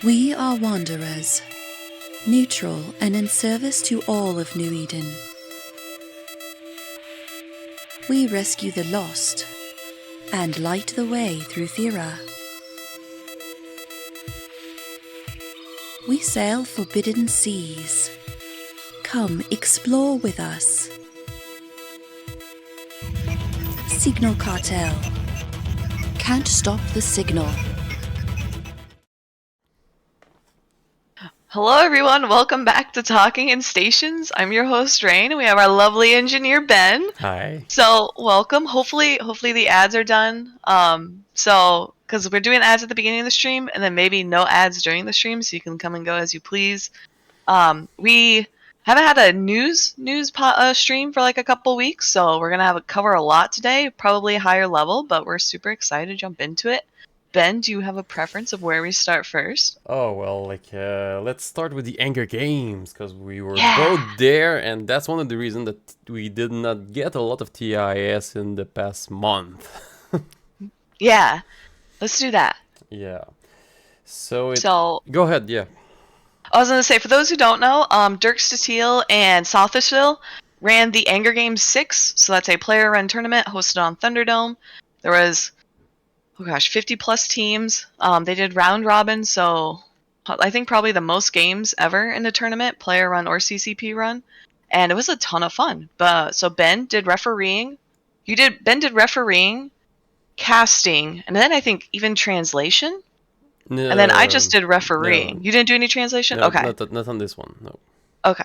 We are wanderers, neutral and in service to all of New Eden. We rescue the lost and light the way through Thera. We sail forbidden seas. Come explore with us. Signal Cartel. Can't stop the signal. Hello everyone, welcome back to Talking in Stations. I'm your host Rain, and we have our lovely engineer Ben. Hi. So welcome. Hopefully the ads are done. Because we're doing ads at the beginning of the stream, and then maybe no ads during the stream, so you can come and go as you please. We haven't had a news stream for like a couple weeks, so we're gonna cover a lot today, probably a higher level, but we're super excited to jump into it. Ben, do you have a preference of where we start first? Oh, well, let's start with the Anger Games, because we were Yeah. both there, and that's one of the reasons that we did not get a lot of TIS in the past month. Yeah, let's do that. Yeah. So go ahead, yeah. I was going to say, for those who don't know, Dirk Statiel and Southishville ran the Anger Games 6, so that's a player-run tournament hosted on Thunderdome. There was, 50 plus teams. They did round robin, so I think probably the most games ever in the tournament, player run or CCP run, and it was a ton of fun. So Ben did refereeing. Ben did refereeing, casting, and then I think even translation. No, And then I just did refereeing. No. You didn't do any translation? No, Okay. Not on this one, no. Okay.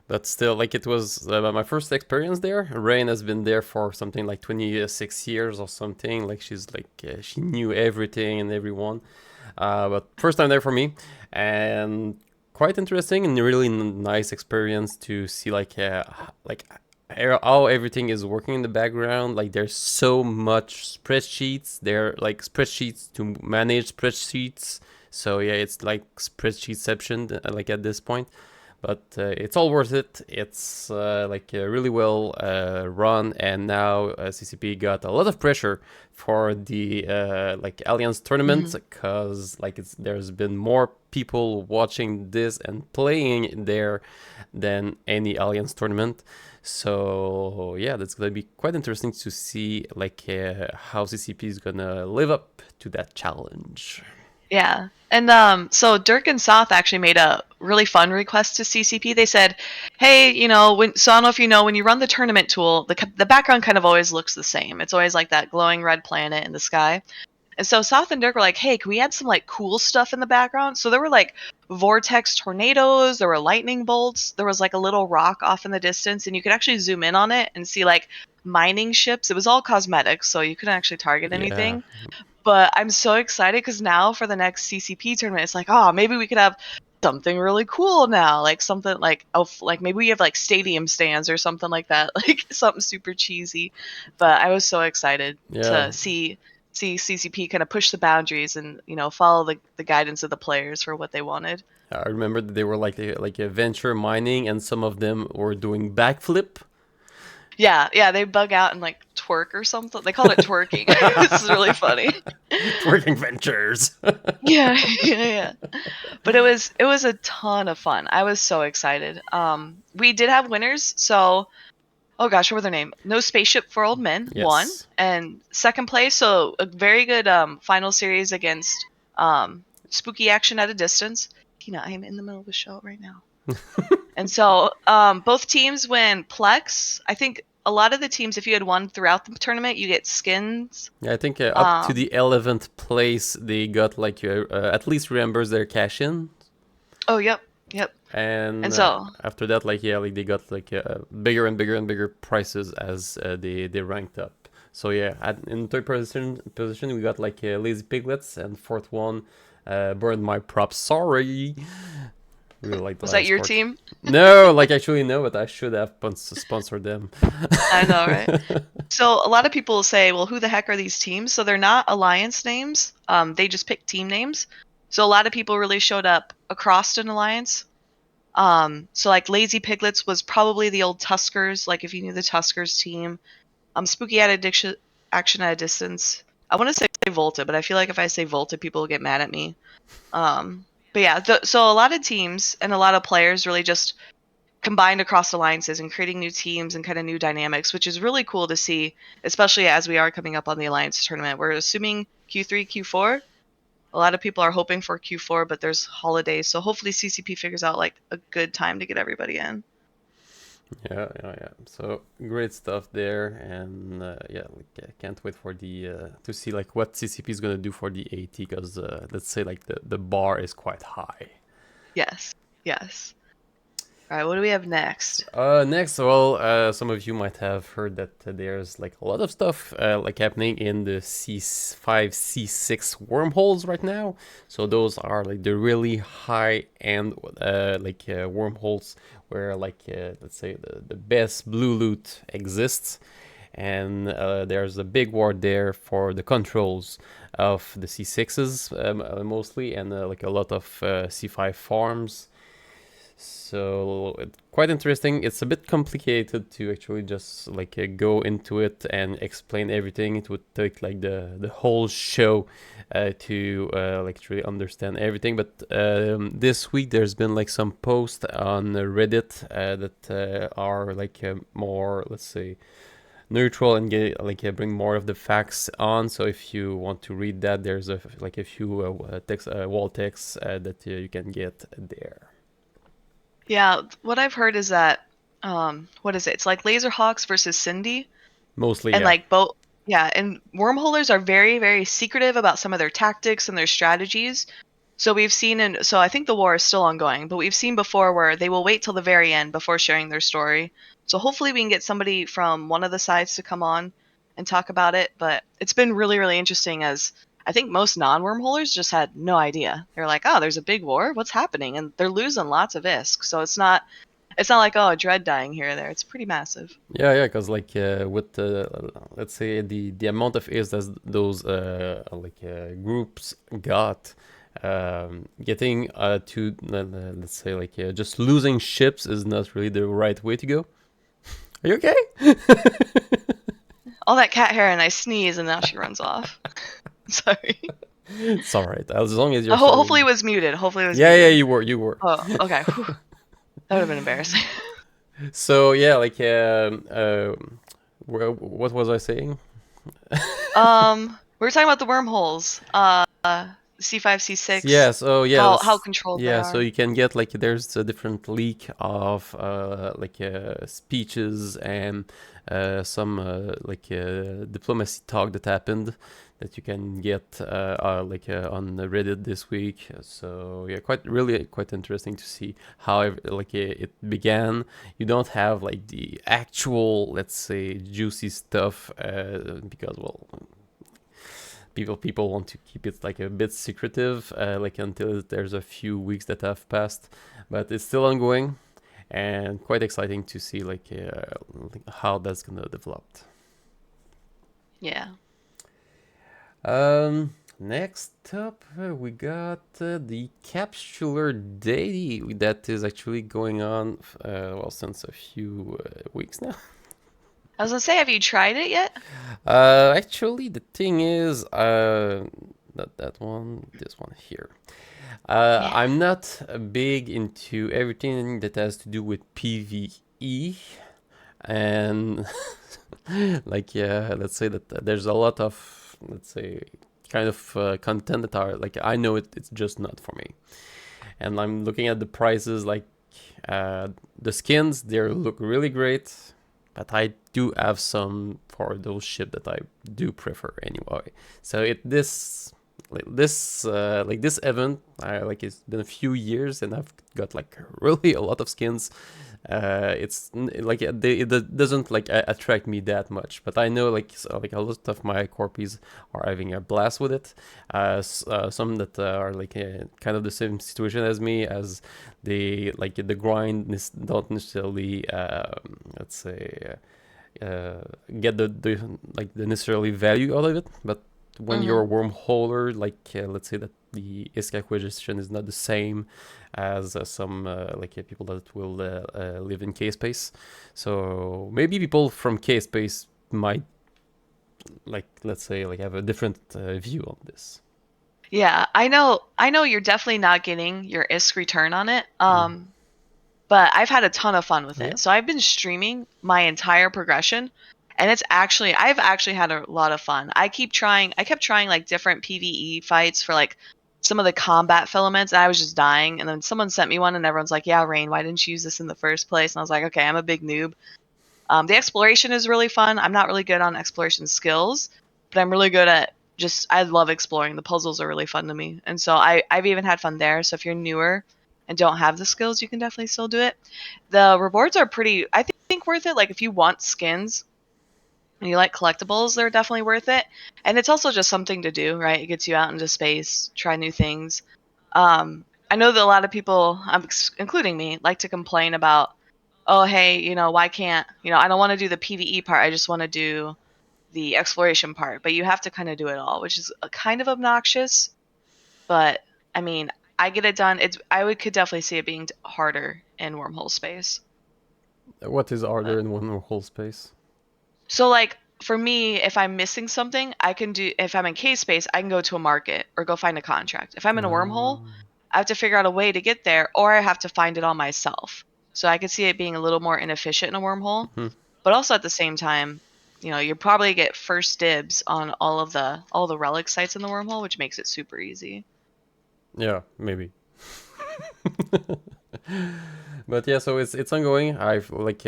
But still, it was my first experience there. Rain has been there for something like 26 years or something. She knew everything and everyone. But first time there for me, and quite interesting and really nice experience to see how everything is working in the background. There's so much spreadsheets. They're spreadsheets to manage spreadsheets. So yeah, it's like spreadsheetception at this point. But it's all worth it. It's really well run, and now CCP got a lot of pressure for the Alliance tournament, because there's been more people watching this and playing there than any Alliance tournament. So yeah, that's gonna be quite interesting to see how CCP is gonna live up to that challenge. Yeah. And so Dirk and South actually made a really fun request to CCP. They said, hey, so I don't know if you know, when you run the tournament tool, the background kind of always looks the same. It's always like that glowing red planet in the sky. And so South and Dirk were like, hey, can we add some cool stuff in the background? So there were vortex tornadoes, there were lightning bolts, there was a little rock off in the distance, and you could actually zoom in on it and see mining ships. It was all cosmetics, so you couldn't actually target anything. But I'm so excited because now for the next CCP tournament, it's maybe we could have something really cool now, something maybe we have stadium stands or something like that, something super cheesy. But I was so excited to see CCP kind of push the boundaries and follow the guidance of the players for what they wanted. I remember that they were a venture mining, and some of them were doing backflip. Yeah, they bug out and twerk or something. They called it twerking. This is really funny. Twerking ventures. Yeah. But it was a ton of fun. I was so excited. We did have winners. So, what were their name? No Spaceship for Old Men won, and second place. So a very good final series against Spooky Action at a Distance. I am in the middle of a show right now. And so both teams win Plex. I think a lot of the teams, if you had won throughout the tournament, you get skins. Yeah, I think up to the 11th place, they got at least reimbursed their cash-in. Oh, yep. And so after that, they got bigger and bigger and bigger prices as they ranked up. So yeah, in third position we got Lazy Piglets, and fourth one, Burned My Props. Sorry. Really like the Was that your team? No, actually no, but I should have sponsored them. I know, right? So a lot of people say, well, who the heck are these teams? So they're not alliance names. They just pick team names. So a lot of people really showed up across an alliance. So Lazy Piglets was probably the old Tuskers, if you knew the Tuskers team. Spooky action at a distance. I want to say Volta, but I feel like if I say Volta, people will get mad at me. But yeah, so a lot of teams and a lot of players really just combined across alliances and creating new teams and kind of new dynamics, which is really cool to see, especially as we are coming up on the alliance tournament. We're assuming Q3, Q4. A lot of people are hoping for Q4, but there's holidays, so hopefully CCP figures out like a good time to get everybody in. Yeah. So great stuff there, and yeah, like, I can't wait for the to see like what CCP is gonna do for the AT, because let's say like the bar is quite high. Yes. All right, what do we have next? Next, well, some of you might have heard that there's like a lot of stuff like happening in the C5, C6 wormholes right now. So those are like the really high-end wormholes where like let's say the best blue loot exists, and there's a big war there for the controls of the C6s mostly, and like a lot of C5 farms. So it's quite interesting. It's a bit complicated to actually just like go into it and explain everything. It would take like the whole show to like really understand everything. But this week there's been like some posts on Reddit that are like more, let's say, neutral and get like bring more of the facts on. So if you want to read that, there's a few wall texts that you can get there. Yeah, what I've heard is that what is it? It's like Laserhawks versus Cindy. Mostly, And yeah. like both, yeah, and wormholers are very, very secretive about some of their tactics and their strategies. So we've seen, and so I think the war is still ongoing, but we've seen before where they will wait till the very end before sharing their story. So hopefully we can get somebody from one of the sides to come on and talk about it. But it's been really, really interesting, as I think most non-wormholers just had no idea. They're like, oh, there's a big war, what's happening? And they're losing lots of ISK. So it's not like, oh, a dread dying here or there. It's pretty massive. Yeah, because like with let's say the amount of is that those groups got, getting to let's say like just losing ships is not really the right way to go. Are you okay? All that cat hair, and I sneeze and now she runs off. Sorry. It's all right, as long as you're Hopefully it was muted. Hopefully it was Yeah, muted. you were. Oh, okay. Whew. That would have been embarrassing. So yeah, like what was I saying? We were talking about the wormholes. C5, C6. Yes. Oh, yeah. How controlled they yeah. are. So you can get like there's a different leak of speeches and some diplomacy talk that happened that you can get on the Reddit this week. So yeah, quite interesting to see how it began. You don't have like the actual, let's say, juicy stuff because, well, people want to keep it like a bit secretive, like until there's a few weeks that have passed, but it's still ongoing and quite exciting to see like how that's gonna develop. Yeah. Next up, we got the Capsuleer Daily that is actually going on since a few weeks now. I was gonna say, have you tried it yet? Actually, the thing is, not that one, this one here. Yeah. I'm not big into everything that has to do with PvE, and let's say that there's a lot of, let's say, kind of content that are like, I know it's just not for me. And I'm looking at the prices, like the skins, they look really great, but I do have some for those ship that I do prefer anyway. So this event, it's been a few years and I've got like really a lot of skins. It's like it doesn't like attract me that much, but I know like a lot of my corpies are having a blast with it. Some that are like kind of the same situation as me, as they like the grind don't necessarily let's say get the necessarily value out of it, but when you're a wormholer, like let's say that the ISK acquisition is not the same as some people that will live in K-Space. So maybe people from K-Space might, like, let's say, like, have a different view on this. Yeah, I know you're definitely not getting your ISK return on it. But I've had a ton of fun with Oh, yeah? it. So I've been streaming my entire progression, and I've actually had a lot of fun. I kept trying like different PvE fights for like some of the combat filaments, and I was just dying. And then someone sent me one, and everyone's like, "Yeah, Rain, why didn't you use this in the first place?" And I was like, "Okay, I'm a big noob." The exploration is really fun. I'm not really good on exploration skills, but I'm really good at I love exploring. The puzzles are really fun to me. And so I've even had fun there. So if you're newer and don't have the skills, you can definitely still do it. The rewards are pretty, I think worth it. Like if you want skins and you like collectibles, they're definitely worth it. And it's also just something to do, right? It gets you out into space, try new things. I know that a lot of people, including me, like to complain about, oh, hey, why can't, I don't want to do the PvE part. I just want to do the exploration part. But you have to kind of do it all, which is kind of obnoxious. But I mean, I get it done. Could definitely see it being harder in wormhole space. What is harder But in one whole space? so like for me, if I'm missing something, if I'm in cave space, I can go to a market or go find a contract. If I'm in a wormhole, I have to figure out a way to get there, or I have to find it all myself. So I could see it being a little more inefficient in a wormhole, but also at the same time, you probably get first dibs on all the relic sites in the wormhole, which makes it super easy. Yeah, maybe. But yeah, so it's ongoing. I've heard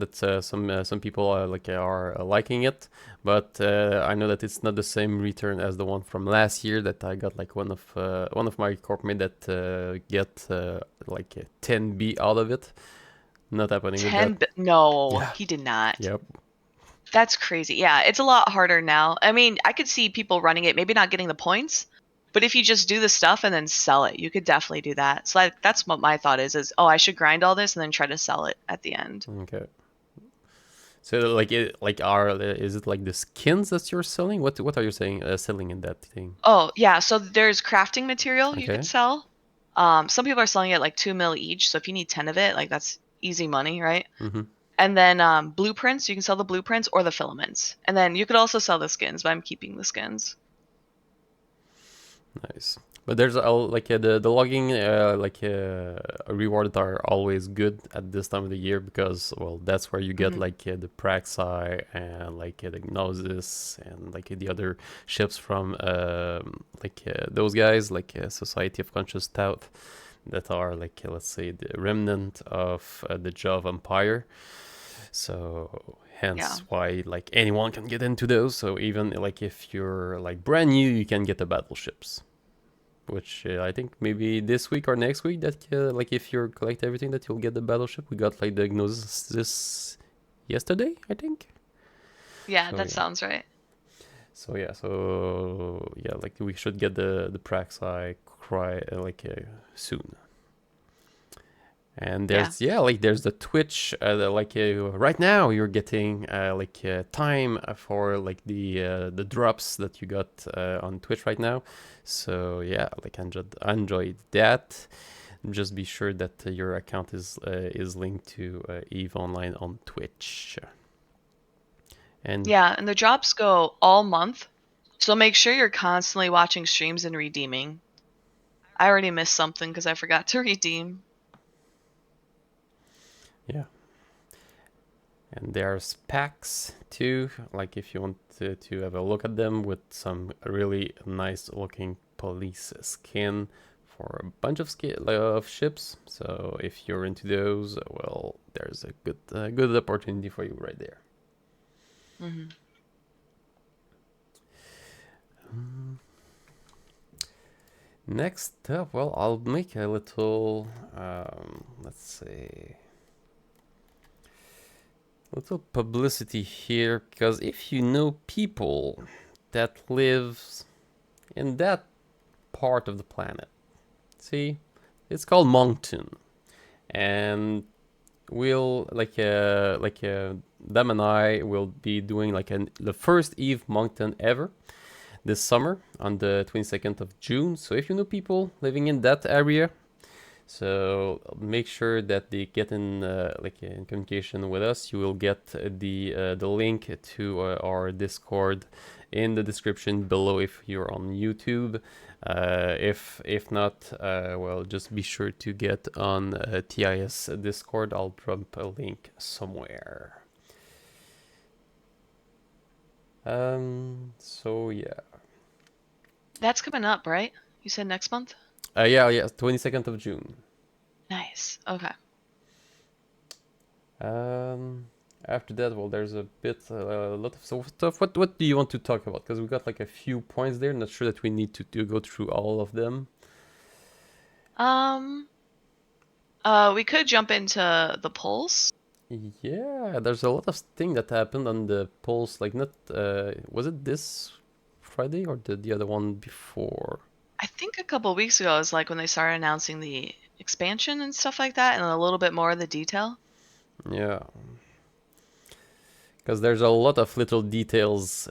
that some people are liking it, but I know that it's not the same return as the one from last year that I got like one of my corpmate that get like a 10B out of it. Not happening with that. No, Yeah. he did not. Yep. That's crazy. Yeah, it's a lot harder now. I mean, I could see people running it, maybe not getting the points, but if you just do the stuff and then sell it, you could definitely do that. So that's what my thought is, oh, I should grind all this and then try to sell it at the end. Okay. So is it like the skins that you're selling? What are you saying selling in that thing? Oh, yeah, so there's crafting material you could Okay. sell. Some people are selling it like 2 mil each, so if you need 10 of it, like that's easy money, right? Mm-hmm. And then blueprints, you can sell the blueprints or the filaments. And then you could also sell the skins, but I'm keeping the skins. Nice. But there's the logging rewards are always good at this time of the year because well that's where you get the Praxi and the Gnosis and the other ships from those guys Society of Conscious Stout that are let's say the remnant of the Jove Empire. So hence why anyone can get into those. So even if you're brand new, you can get the battleships, which I think maybe this week or next week that if you collect everything that you'll get the battleship. We got the Gnosis this yesterday, I think. Yeah, So, that sounds right. So we should get the Praxi soon. And there's there's the Twitch right now you're getting time for the drops that you got on Twitch right now. So yeah, enjoy that. Just be sure that your account is linked to Eve Online on Twitch. And and the drops go all month. So make sure you're constantly watching streams and redeeming. I already missed something because I forgot to redeem. Yeah. And there's packs too, if you want to have a look at them with some really nice looking police skin for a bunch of ships. So if you're into those, well, there's a good opportunity for you right there. Mm-hmm. Next up, well, I'll make a little, let's see, little publicity here, because if you know people that lives in that part of the planet, see, it's called Moncton, and we'll them and I will be doing the first Eve Moncton ever this summer on the 22nd of June. So if you know people living in that area, So make sure that they get in in communication with us. You will get the link to our Discord in the description below if you're on YouTube. If not, well, just be sure to get on TIS Discord. I'll drop a link somewhere. So yeah. That's coming up, right? You said next month? Yeah, 22nd of June. Nice. Okay. After that, well, there's a lot of stuff. What do you want to talk about? Because we got like a few points there. Not sure that we need to go through all of them. We could jump into the polls. Yeah, there's a lot of thing that happened on the polls. Like, not was it this Friday or the other one before? I think a couple weeks ago is like when they started announcing the expansion and stuff like that, and a little bit more of the detail. Yeah, because there's a lot of little details,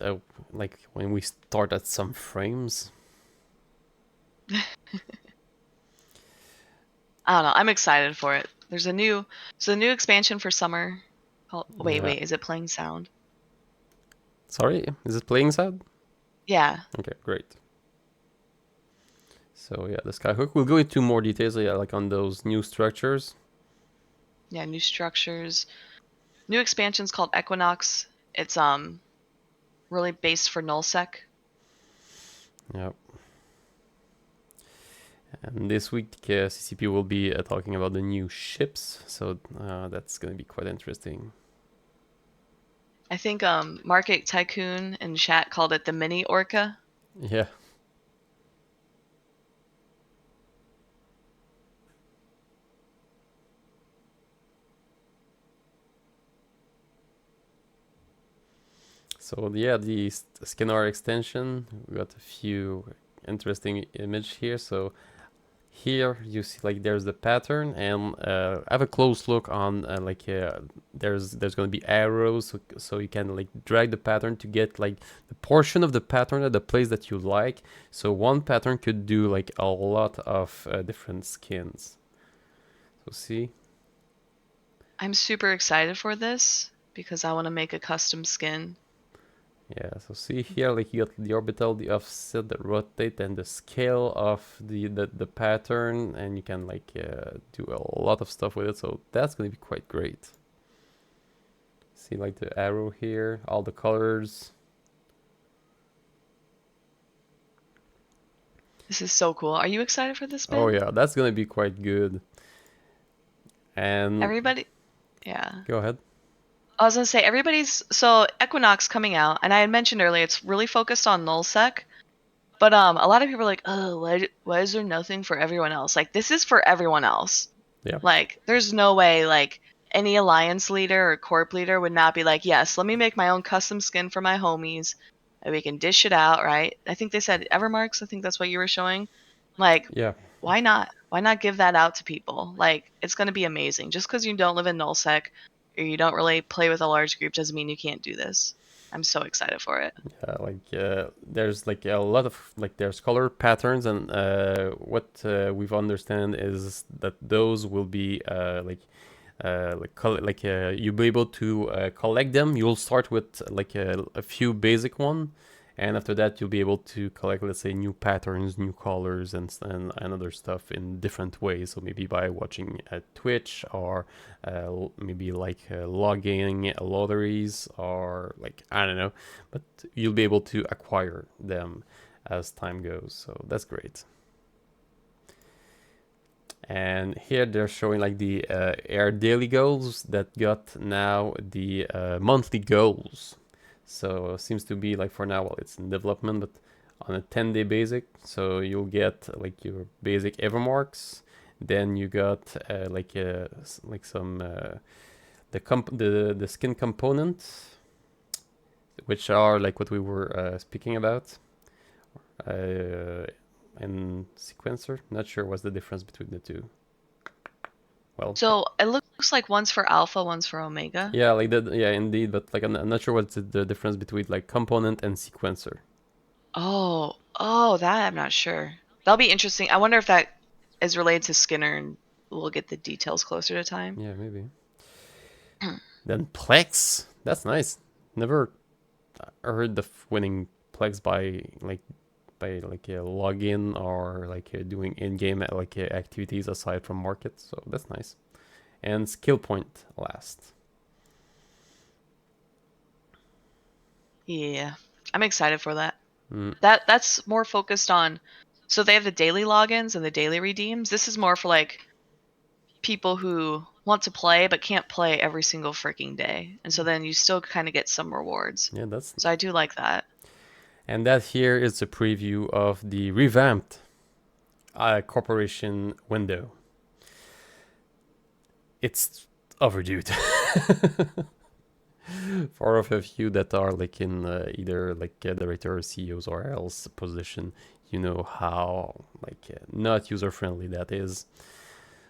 like when we start at some frames. I don't know. I'm excited for it. There's a new expansion for summer. Wait, Yeah. is it playing sound? Sorry, is it playing sound? Yeah. Okay, great. So yeah, the Skyhook. We'll go into more details, yeah, like on those new structures. Yeah, new structures. New expansion's called Equinox. It's really based for nullsec. Yep. And this week, CCP will be talking about the new ships, so that's going to be quite interesting. I think Market Tycoon and chat called it the mini Orca. Yeah. So yeah, the Scanner extension, we got a few interesting image here. So here you see like there's the pattern, and have a close look on there's going to be arrows, so you can like drag the pattern to get like the portion of the pattern at the place that you like. So one pattern could do like a lot of different skins. So see. I'm super excited for this because I want to make a custom skin. Yeah, so see here, like you got the orbital, the offset, the rotate, and the scale of the pattern, and you can like do a lot of stuff with it. So that's gonna be quite great. See like the arrow here, all the colors. This is so cool. Are you excited for this, Ben? Oh yeah, that's gonna be quite good. And everybody, yeah. Go ahead. I was gonna say so Equinox coming out, and I had mentioned earlier it's really focused on nullsec, but a lot of people are like, oh, why is there nothing for everyone else? Like this is for everyone else. Yeah. Like there's no way like any alliance leader or corp leader would not be like, yes, let me make my own custom skin for my homies, and we can dish it out, right? I think they said Evermarks. I think that's what you were showing. Like, yeah. Why not? Why not give that out to people? Like it's gonna be amazing. Just because you don't live in nullsec or you don't really play with a large group doesn't mean you can't do this. I'm so excited for it. Yeah, like there's like a lot of like there's color patterns, and what we've understand is that those will be you'll be able to collect them. You'll start with like a few basic one, and after that you'll be able to collect, let's say, new patterns, new colors, and other stuff in different ways. So maybe by watching Twitch, or maybe like logging lotteries, or like I don't know, but you'll be able to acquire them as time goes. So that's great. And here they're showing like the air daily goals that got now the monthly goals. So seems to be like for now, well, it's in development, but on a 10-day basic. So you'll get like your basic Evermarks. Then you got some the skin components, which are like what we were speaking about. And sequencer. Not sure what's the difference between the two. Well, so it looks like one's for alpha, one's for omega. Yeah, like that. Yeah, indeed. But like, I'm not sure what's the difference between like component and sequencer. Oh, that I'm not sure. That'll be interesting. I wonder if that is related to Skinner and we'll get the details closer to time. Yeah, maybe. Then Plex. That's nice. Never heard of winning Plex by a login or doing in-game activities aside from market. So that's nice. And skill point last. Yeah, I'm excited for that. Mm. That's more focused on. So they have the daily logins and the daily redeems. This is more for like people who want to play but can't play every single freaking day, and so then you still kind of get some rewards. Yeah, that's. So I do like that. And that here is a preview of the revamped corporation window. It's overdue. For all of you that are like in either director or CEOs or else position, you know how not user friendly that is.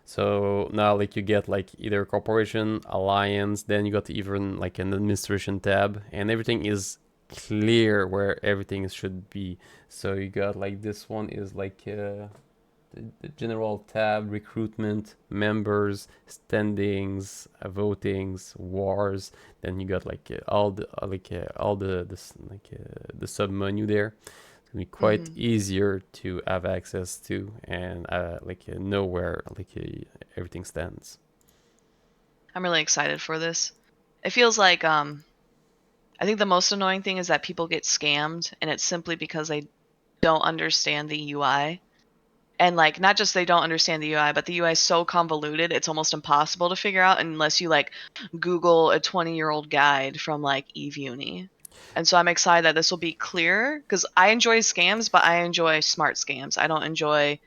So now you get either corporation, alliance, then you got even an administration tab, and everything is clear where everything should be. So you got this one is the general tab, recruitment, members, standings, votings, wars. Then you got all the sub menu there. It's gonna be quite easier to have access to and know where everything stands. I'm really excited for this. It feels like I think the most annoying thing is that people get scammed, and it's simply because they don't understand the UI. And not just they don't understand the UI, but the UI is so convoluted, it's almost impossible to figure out unless you Google a 20-year-old guide from Eve Uni. And so I'm excited that this will be clearer, because I enjoy scams, but I enjoy smart scams. I don't enjoy,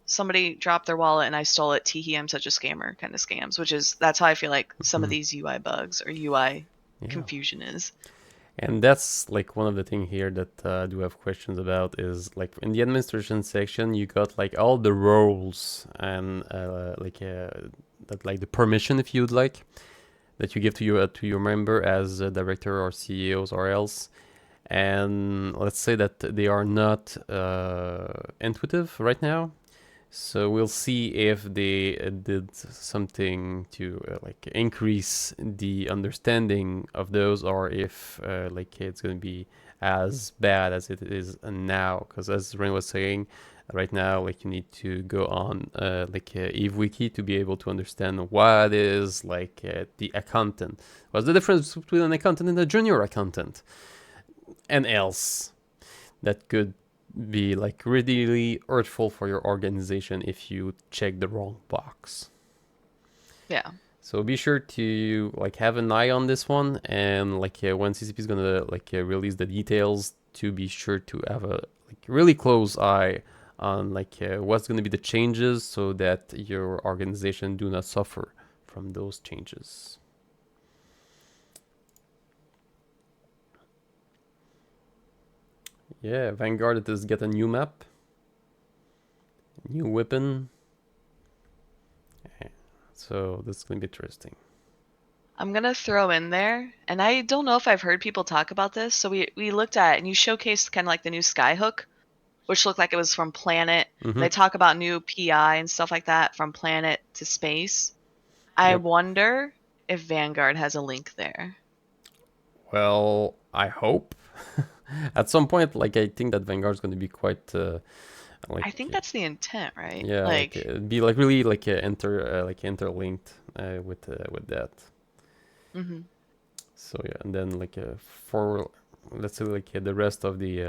somebody dropped their wallet and I stole it, teehee, I'm such a scammer kind of scams, that's how I feel like some of these UI bugs or UI confusion is. And that's one of the things here that I do have questions about is in the administration section you got all the roles and the permission, if you'd like, that you give to your member as a director or CEOs or else. And let's say that they are not intuitive right now. So we'll see if they did something to increase the understanding of those, or if it's going to be as bad as it is now. Because as Ren was saying, right now you need to go on Eve Wiki to be able to understand what is the accountant. What's the difference between an accountant and a junior accountant, and else that could be really hurtful for your organization if you check the wrong box. Yeah. So be sure to have an eye on this one, and when CCP is gonna release the details, to be sure to have a really close eye on what's gonna be the changes, so that your organization do not suffer from those changes. Yeah, Vanguard, it is get a new map, new weapon. So this is going to be interesting. I'm going to throw in there, and I don't know if I've heard people talk about this, so we looked at it, and you showcased kind of the new Skyhook, which looked like it was from planet. They talk about new PI and stuff like that, from planet to space. I wonder if Vanguard has a link there. Well, I hope. At some point, I think that Vanguard's going to be quite... I think that's the intent, right? Yeah, it'd be really interlinked with that. So yeah, and then for let's say the rest of the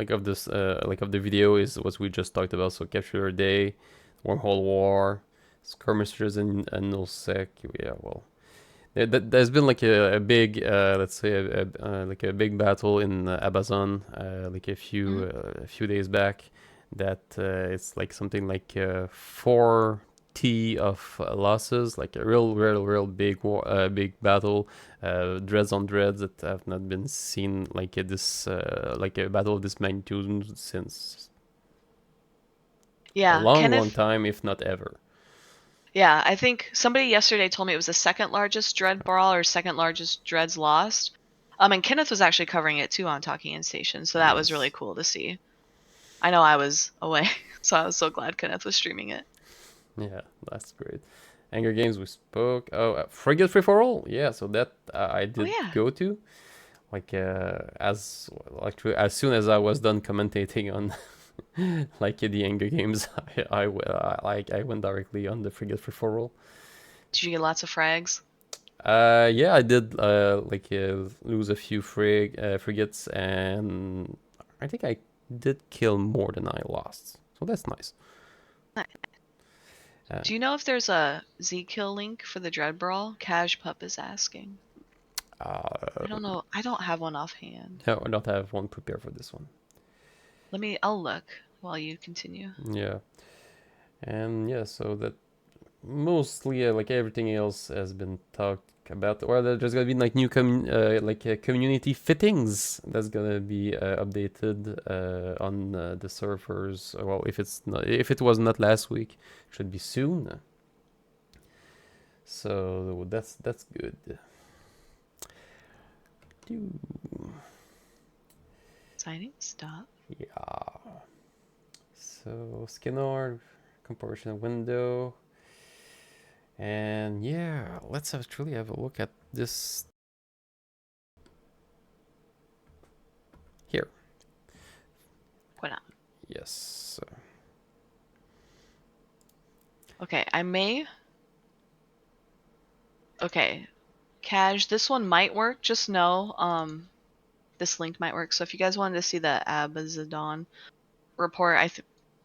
of this of the video is what we just talked about. So Capsuleer Day, Wormhole War, skirmishers in nullsec. Yeah, well, there's been a big let's say a big battle in Amazon a few days back. That it's something 4T of losses, a real big war, big battle, dreads on dreads that have not been seen this a battle of this magnitude since a long time, if not ever. Yeah, I think somebody yesterday told me it was the second largest dread brawl or second largest dreads lost. And Kenneth was actually covering it too on Talking In Station, so that was really cool to see. I know I was away, so I was so glad Kenneth was streaming it. Yeah, that's great. Anger Games we spoke. Oh, Frigate Free for All. Yeah, so that I Oh did yeah. go to. Like as soon as I was done commentating on like the Anger Games, I went directly on the Frigate Free for All. Did you get lots of frags? Yeah, I did lose a few frigates, and I think I did kill more than I lost. So that's nice. Nice. Do you know if there's a Z-kill link for the Dread Brawl? Cash Pup is asking. I don't know. I don't have one offhand. No, I don't have one prepared for this one. I'll look while you continue. Yeah, and yeah, so that mostly like everything else has been talked about. Or there's gonna be like new community fittings that's gonna be updated on the servers. Well, if it was not last week, it should be soon. So that's good. Exciting stuff. Yeah. So Skinner, comparison window. And yeah, let's actually have a look at this here. What up? Yes. Okay, Okay, Cash, this one might work. Just know, this link might work. So if you guys wanted to see the Abazadon report, I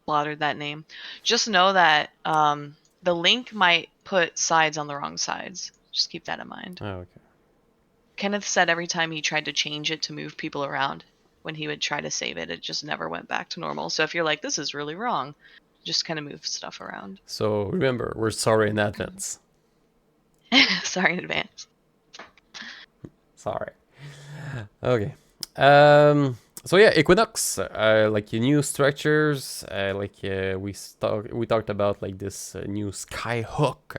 slaughtered that name. Just know that the link might put sides on the wrong sides. Just keep that in mind. Oh, okay. Kenneth said every time he tried to change it to move people around, when he would try to save it, it just never went back to normal. So if you're like, this is really wrong, just kind of move stuff around. So remember, we're sorry in advance. Sorry in advance. Sorry. Okay. So yeah, Equinox, like new structures, we talked about like this new Skyhook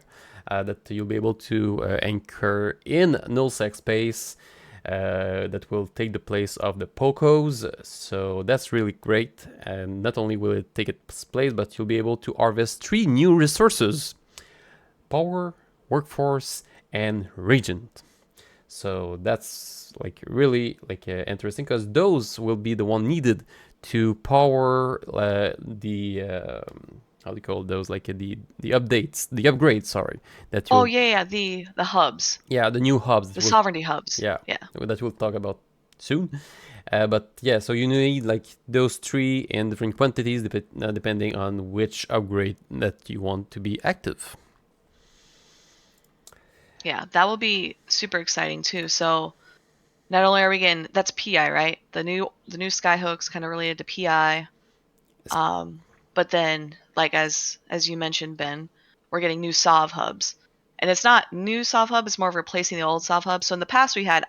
that you'll be able to anchor in nullsec space that will take the place of the Pocos. So that's really great. And not only will it take its place, but you'll be able to harvest 3 new resources: power, workforce, and regent. So that's like really like interesting, because those will be the one needed to power the how do you call those, like the upgrades, sorry, that Oh you'll, yeah, the hubs, yeah, the new hubs the sovereignty hubs. yeah, Yeah. that we'll talk about soon. But yeah, so you need like those 3 in different quantities depending on which upgrade that you want to be active. Yeah, that will be super exciting too. So not only are we getting, that's PI, right? The new Skyhook's kind of related to PI. But then, like as you mentioned, Ben, we're getting new Sov hubs. And it's not new Sov hub, it's more of replacing the old Sov hub. So in the past we had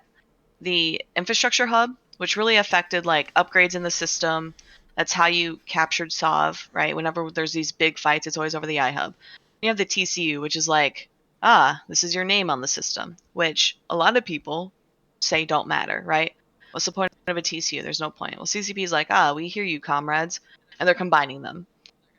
the infrastructure hub, which really affected like upgrades in the system. That's how you captured Sov, right? Whenever there's these big fights, it's always over the iHub. You have the TCU, which is like, this is your name on the system, which a lot of people say don't matter, right? What's the point of a TCU? There's no point. Well, CCP is like, we hear you, comrades, and they're combining them.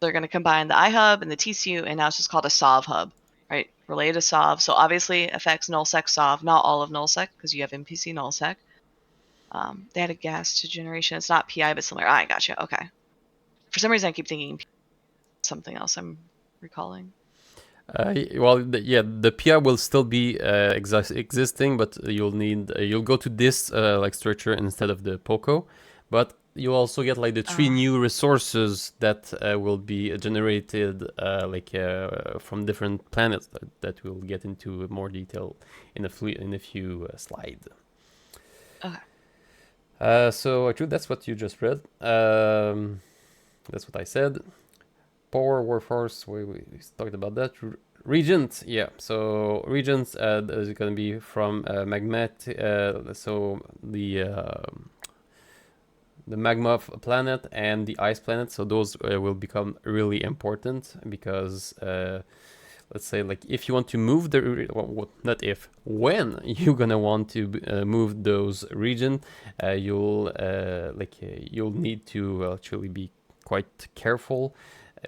They're going to combine the iHub and the TCU, and now it's just called a Sov hub, right? Related to Sov. So obviously it affects nullsec Sov, not all of nullsec, because you have NPC nullsec. They had a gas to generation. It's not PI, but similar. I gotcha. Okay. For some reason, I keep thinking something else I'm recalling. The PI will still be existing, but you'll go to this like structure instead of the Poco, but you also get like the 3 new resources that will be generated from different planets that we'll get into more detail in a few slides. Okay. So actually, that's what you just read. That's what I said. Power, workforce, we talked about that. Regent, yeah. So regents is going to be from magmat. So the magma planet and the ice planet. So those will become really important, because let's say like if you want to move not if, when you're gonna want to move those region, you'll need to actually be quite careful,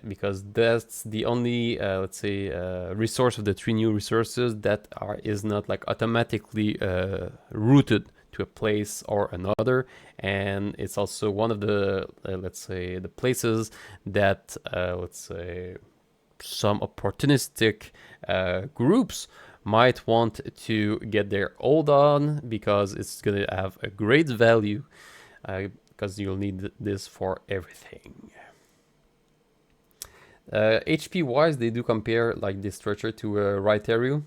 because that's the only let's say resource of the 3 new resources that is not like automatically routed to a place or another, and it's also one of the let's say the places that let's say some opportunistic groups might want to get their hold on, because it's going to have a great value, because you'll need this for everything. HP wise, they do compare like this structure to a right arrow.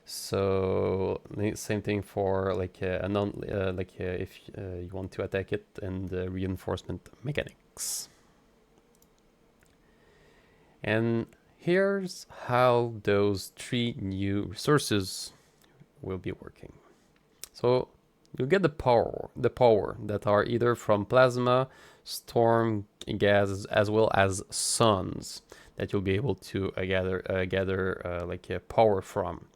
So same thing for like a non if you want to attack it, and reinforcement mechanics. And here's how those 3 new resources will be working. So you get the power that are either from plasma, storm gases, as well as suns that you'll be able to gather power from.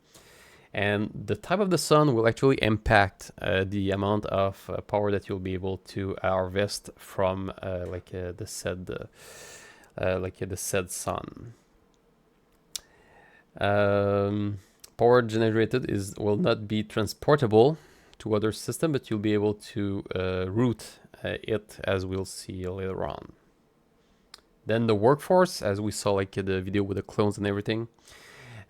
And the type of the sun will actually impact the amount of power that you'll be able to harvest from the said sun. Power generated will not be transportable to other system, but you'll be able to route it, as we'll see later on. Then the workforce, as we saw like the video with the clones and everything,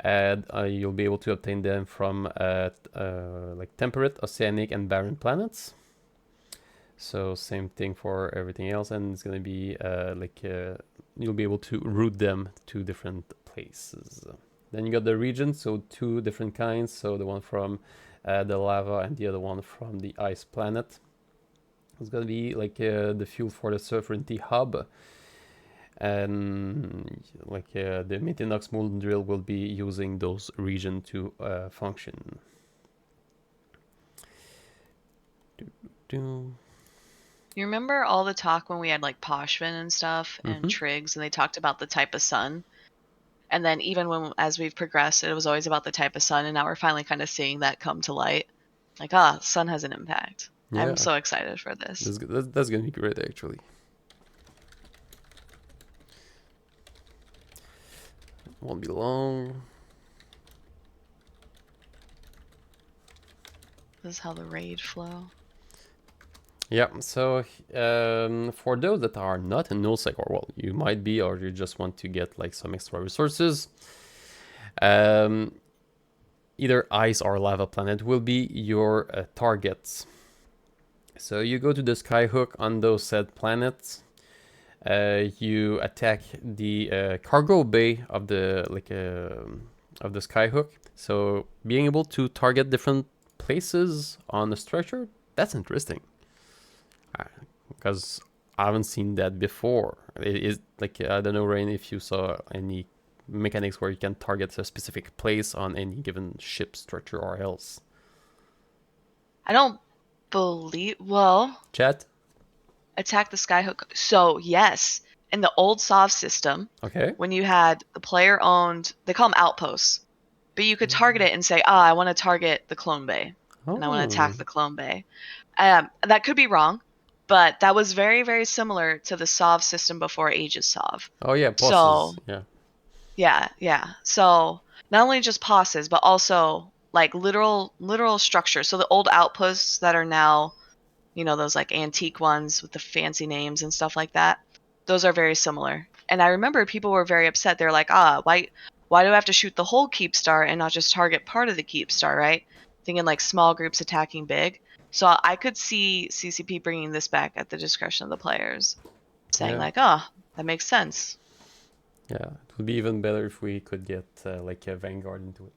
and you'll be able to obtain them from like temperate, oceanic, and barren planets. So same thing for everything else, and it's gonna be you'll be able to route them to different places. Then you got the regions, so 2 different kinds. So the one from the lava and the other one from the ice planet. It's gonna be like the fuel for the sovereignty hub, and like the Equinox moon drill will be using those regions to function. You remember all the talk when we had like Poshvin and stuff and Triggs, and they talked about the type of sun? And then even as we've progressed, it was always about the type of sun, and now we're finally kind of seeing that come to light. Like, sun has an impact. Yeah. I'm so excited for this. That's gonna be great, actually. Won't be long. This is how the raid flow. Yeah, so for those that are not in nullsec, or well, you might be, or you just want to get like some extra resources, either ice or lava planet will be your targets. So you go to the Skyhook on those said planets. You attack the cargo bay of the Skyhook. So being able to target different places on the structure, that's interesting. Because I haven't seen that before. It is like, I don't know, Rain, if you saw any mechanics where you can target a specific place on any given ship structure or else. I don't believe. Well, Chat? Attack the Skyhook. So yes, in the old SOV system, okay, when you had the player owned, they call them outposts, but you could target it and say, I want to target the clone bay, and I want to attack the clone bay. That could be wrong, but that was very, very similar to the SOV system before Aegis SOV. Oh yeah, bosses. So, yeah. So not only just bosses, but also like literal structures. So the old outposts that are now, those like antique ones with the fancy names and stuff like that, those are very similar. And I remember people were very upset. They're like, why do I have to shoot the whole keep star and not just target part of the keep star, right? Thinking like small groups attacking big. So I could see CCP bringing this back at the discretion of the players, saying that makes sense. Yeah, it would be even better if we could get like a Vanguard into it.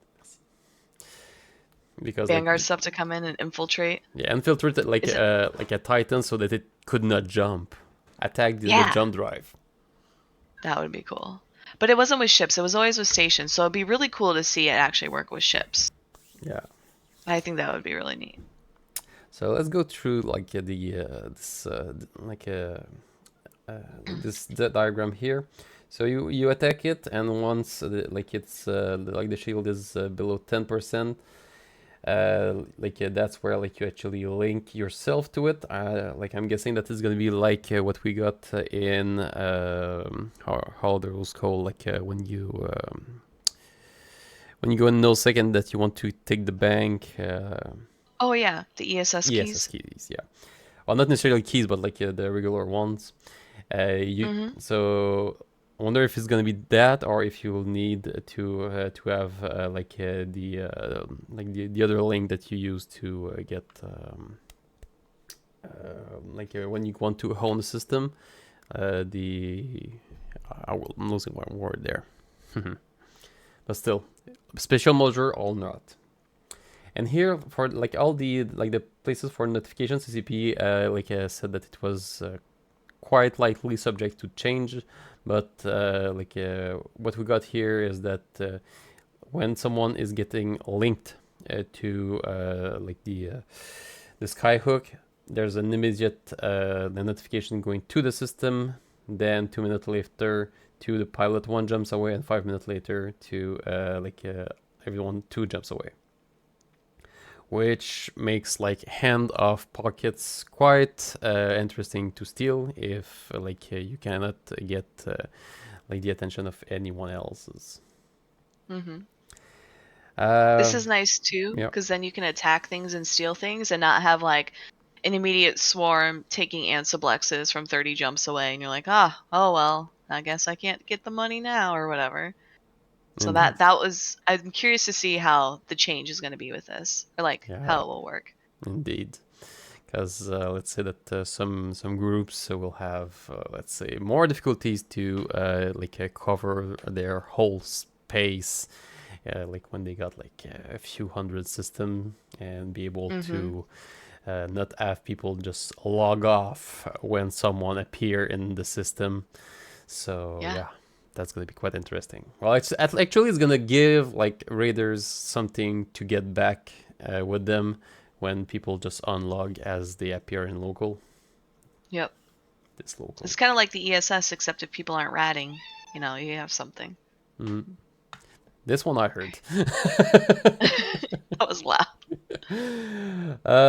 Because Vanguard stuff to come in and infiltrate. Yeah, infiltrate it like a Titan so that it could not jump. Attack the jump drive. That would be cool. But it wasn't with ships. It was always with stations. So it'd be really cool to see it actually work with ships. Yeah. I think that would be really neat. So let's go through like the diagram here. So you attack it, and once the shield is below 10%, That's where like you actually link yourself to it. Like I'm guessing that is gonna be like what we got in how those called like when you go in no second that you want to take the bank. Oh yeah, the ESS ESS keys. keys, yeah. Well, not necessarily keys, but like the regular ones. So I wonder if it's gonna be that, or if you will need to have the other link that you use to get when you want to hone the system. I'm losing one word there, but still, special measure or not. And here for like all the places for notifications, CCP said that it was quite likely subject to change, but what we got here is that when someone is getting linked to the Skyhook, there's an immediate the notification going to the system. Then 2 minutes later, to the pilot 1 jumps away, and 5 minutes later to everyone 2 jumps away, which makes like handoff pockets quite interesting to steal if you cannot get the attention of anyone else's. This is nice too, Yeah. because then you can attack things and steal things and not have like an immediate swarm taking antiblexes from 30 jumps away, and you're like, oh well, I guess I can't get the money now or whatever. So Indeed. I'm curious to see how the change is going to be with this, or like how it will work. Indeed. Because let's say that some groups will have let's say more difficulties to cover their whole space, like when they got like a few hundred system, and be able to not have people just log off when someone appear in the system. So yeah, that's gonna be quite interesting. Well, it's gonna give like raiders something to get back with them when people just unlog as they appear in local. Yep. This local. It's kind of like the ESS, except if people aren't ratting, you have something. This one I heard. That was loud.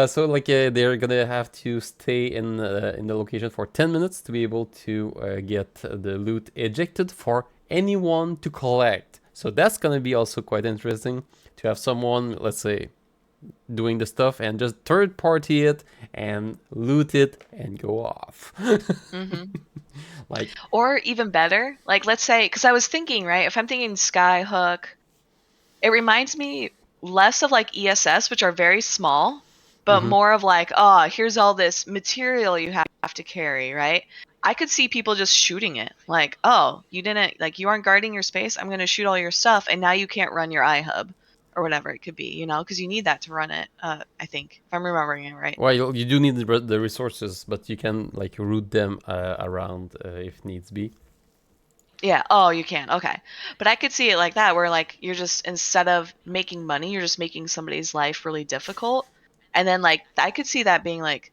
So they're gonna have to stay in the location for 10 minutes to be able to get the loot ejected for anyone to collect. So that's gonna be also quite interesting to have someone, let's say, doing the stuff and just third party it and loot it and go off. Or even better, like let's say, because I was thinking, right, if I'm thinking Skyhook, it reminds me less of like ESS, which are very small, but more of like, oh, here's all this material you have to carry, right? I could see people just shooting it, like, oh, you aren't guarding your space, I'm going to shoot all your stuff, and now you can't run your iHub or whatever it could be, because you need that to run it, I think, if I'm remembering it right. Well, you do need the resources, but you can like route them around if needs be. Yeah. Oh, you can. Okay. But I could see it like that, where like you're just, instead of making money, you're just making somebody's life really difficult. And then like I could see that being like,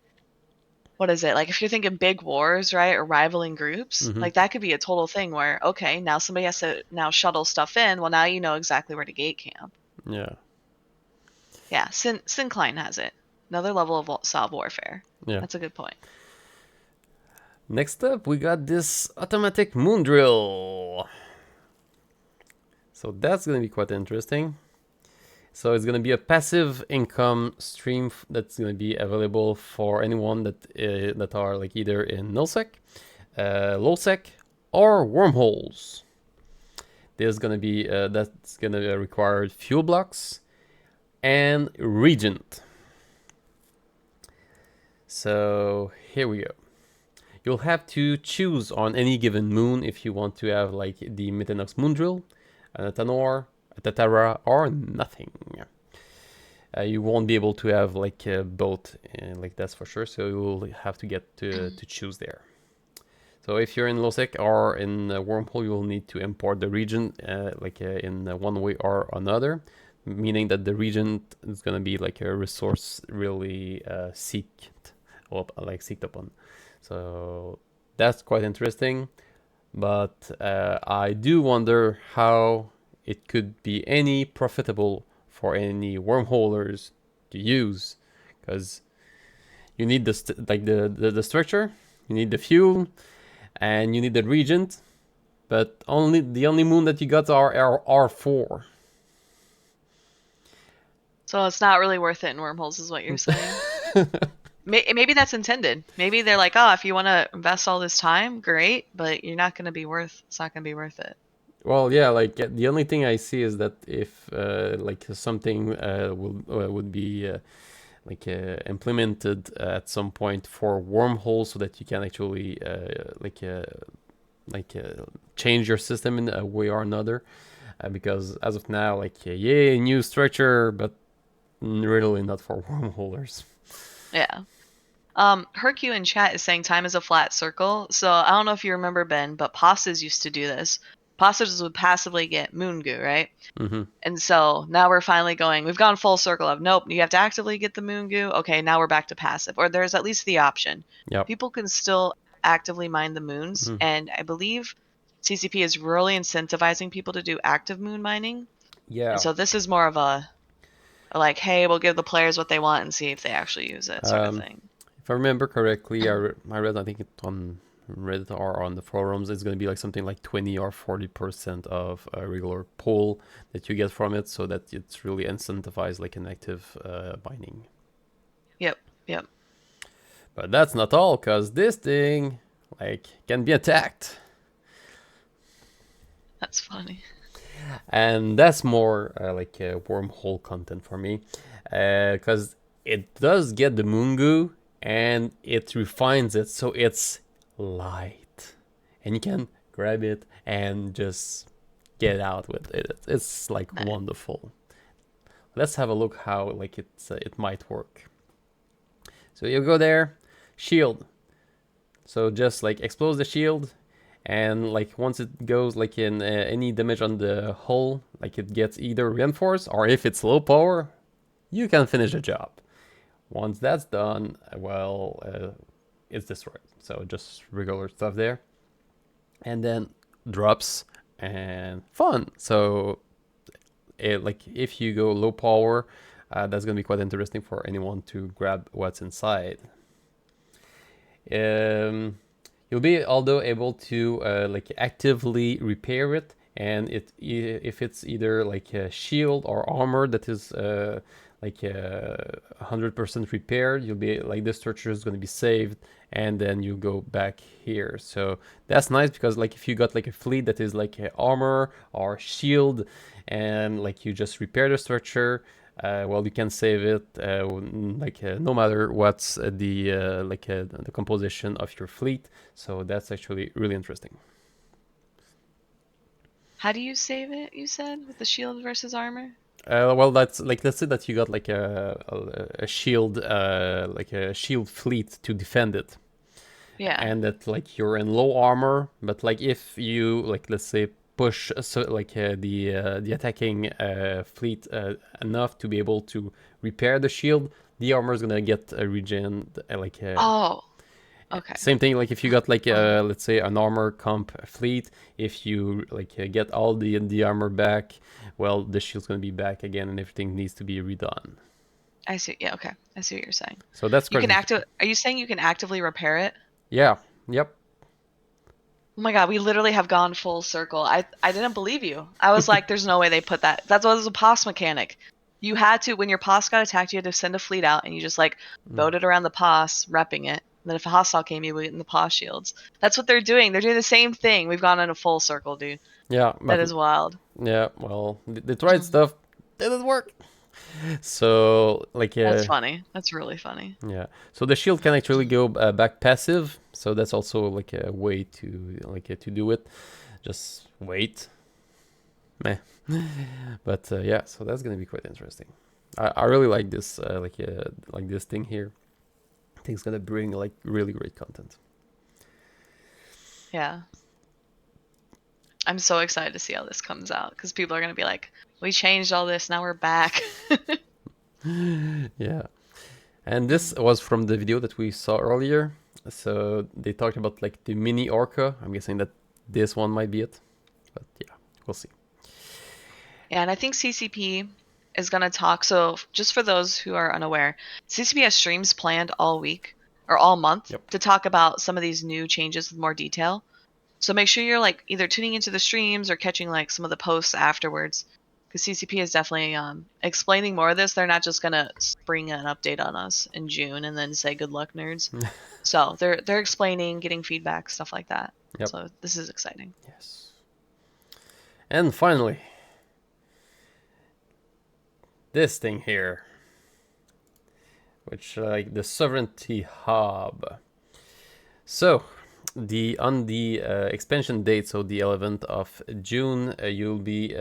what is it? Like if you're thinking big wars, right? Or rivaling groups, like that could be a total thing where, okay, now somebody has to now shuttle stuff in. Well, now you know exactly where to gate camp. Yeah. Yeah. Syncline has it. Another level of solve warfare. Yeah. That's a good point. Next up, we got this automatic moon drill. So that's going to be quite interesting. So it's going to be a passive income stream that's going to be available for anyone that are like either in nullsec, lowsec, or wormholes. There's going to be that's going to require fuel blocks and regent. So here we go. You'll have to choose on any given moon if you want to have like the Equinox moon drill, an Atanor, a Tatara, or nothing. You won't be able to have like both, like that's for sure. So you'll have to get to choose there. So if you're in Losec or in Wormhole, you'll need to import the region in one way or another, meaning that the region is gonna be like a resource really seeked upon. So that's quite interesting, but I do wonder how it could be any profitable for any wormholers to use, because you need the structure, you need the fuel, and you need the regent, but the only moon that you got are R4. So it's not really worth it in wormholes, is what you're saying. Maybe that's intended. Maybe they're like, oh, if you want to invest all this time, great, but you're not going to be worth. It's not going to be worth it. Well, yeah, like the only thing I see is that if like something would be implemented at some point for wormholes, so that you can actually change your system in a way or another. Because as of now, like yay, new structure, but really not for wormholers. Yeah. Hercu in chat is saying time is a flat circle. So I don't know if you remember, Ben, but pastas used to do this. Pastas would passively get moon goo, right? Mm-hmm. And so now we're finally we've gone full circle of nope, you have to actively get the moon goo. Okay, now we're back to passive. Or there's at least the option. Yep. People can still actively mine the moons. Mm-hmm. And I believe CCP is really incentivizing people to do active moon mining. Yeah. And so this is more of a like, hey, we'll give the players what they want and see if they actually use it, sort of thing. If I remember correctly, I read, I think it on Reddit or on the forums, it's going to be like something like 20 or 40% of a regular pull that you get from it, so that it's really incentivized like an active mining. Yep. But that's not all, because this thing like can be attacked. That's funny. And that's more like wormhole content for me, because it does get the Mungu and it refines it so it's light, and you can grab it and just get out with it. It's like nice. Wonderful. Let's have a look how like it might work. So you go there, shield. So just like explode the shield. And like once it goes like in any damage on the hull, like it gets either reinforced, or if it's low power, you can finish the job. Once that's done, well, it's destroyed. So just regular stuff there. And then drops and fun. So like if you go low power, that's gonna be quite interesting for anyone to grab what's inside. You'll be although able to like actively repair it, and if it's either like a shield or armor that is like 100% repaired, you'll be like this structure is going to be saved, and then you go back here. So that's nice, because like if you got like a fleet that is like armor or shield, and like you just repair the structure, well, you can save it no matter what's the composition of your fleet. So that's actually really interesting. How do you save it, you said, with the shield versus armor? Well, that's like, let's say that you got like a shield, like a shield fleet to defend it. Yeah. And that like you're in low armor, but like if you like, let's say, push the attacking fleet enough to be able to repair the shield, the armor is gonna get a regen. Oh, okay. Same thing, like if you got like let's say an armor comp fleet, if you like get all the armor back, well, the shield's gonna be back again, and everything needs to be redone. I see. Yeah. Okay. I see what you're saying. So that's you can Are you saying you can actively repair it? Yeah. Yep. Oh my god, we literally have gone full circle. I didn't believe you. I was like, there's no way they put that. That's what was a POS mechanic. You had to, when your POS got attacked, you had to send a fleet out, and you just like boated around the POS, repping it. And then if a hostile came, you would get in the POS shields. That's what they're doing. They're doing the same thing. We've gone in a full circle, dude. Yeah. That is wild. Yeah, well, they tried stuff, didn't work. So like that's funny. That's really funny. Yeah. So the shield can actually go back passive. So that's also like a way to to do it. Just wait. Meh. But yeah, so that's gonna be quite interesting. I really like this like this thing here. I think it's gonna bring like really great content. Yeah. I'm so excited to see how this comes out, because people are going to be like, we changed all this, now we're back. Yeah. And this was from the video that we saw earlier. So they talked about like the mini orca. I'm guessing that this one might be it. But yeah, we'll see. Yeah, and I think CCP is going to talk. So just for those who are unaware, CCP has streams planned all week or all month Yep. to talk about some of these new changes with more detail. So make sure you're like either tuning into the streams or catching like some of the posts afterwards, because CCP is definitely explaining more of this. They're not just gonna spring an update on us in June and then say good luck, nerds. So they're explaining, getting feedback, stuff like that. Yep. So this is exciting. Yes. And finally, this thing here, which like the Sovereignty Hub. So on the expansion date, so the 11th of June, you'll be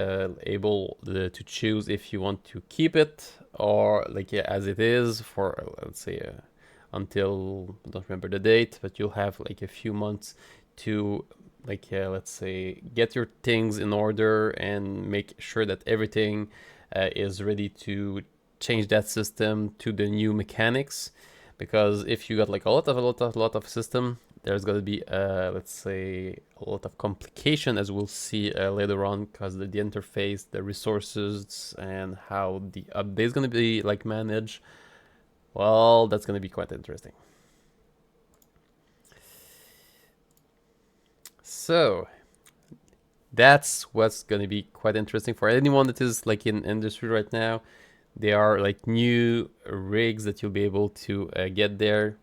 able to choose if you want to keep it or like as it is for let's say until, I don't remember the date, but you'll have like a few months to like let's say get your things in order and make sure that everything is ready to change that system to the new mechanics. Because if you got like a lot of system, there's gonna be let's say a lot of complication, as we'll see later on, because the interface, the resources, and how the update is gonna be like managed. Well, that's gonna be quite interesting. So that's what's gonna be quite interesting for anyone that is like in industry right now. There are like new rigs that you'll be able to get there,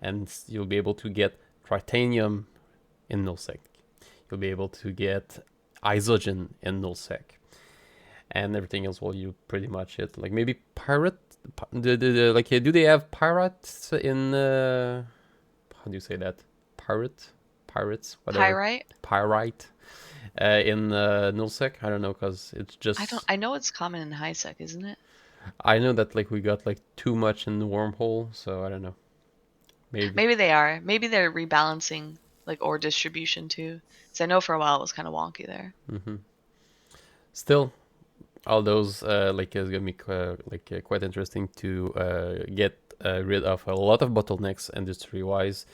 and you'll be able to get Tritanium in nullsec. You'll be able to get Isogen in nullsec, and everything else. Well, you pretty much it. Like maybe pirate. Like do they have pirates in? How do you say that? Pirates, whatever. Pyrite. In nullsec, I don't know, cause it's just. I know it's common in high sec, isn't it? I know that like we got like too much in the Wormhole, so I don't know. Maybe they are. Maybe they're rebalancing like ore distribution too. Because I know for a while it was kind of wonky there. Mm-hmm. Still, all those like is gonna be quite interesting to get rid of a lot of bottlenecks industry-wise,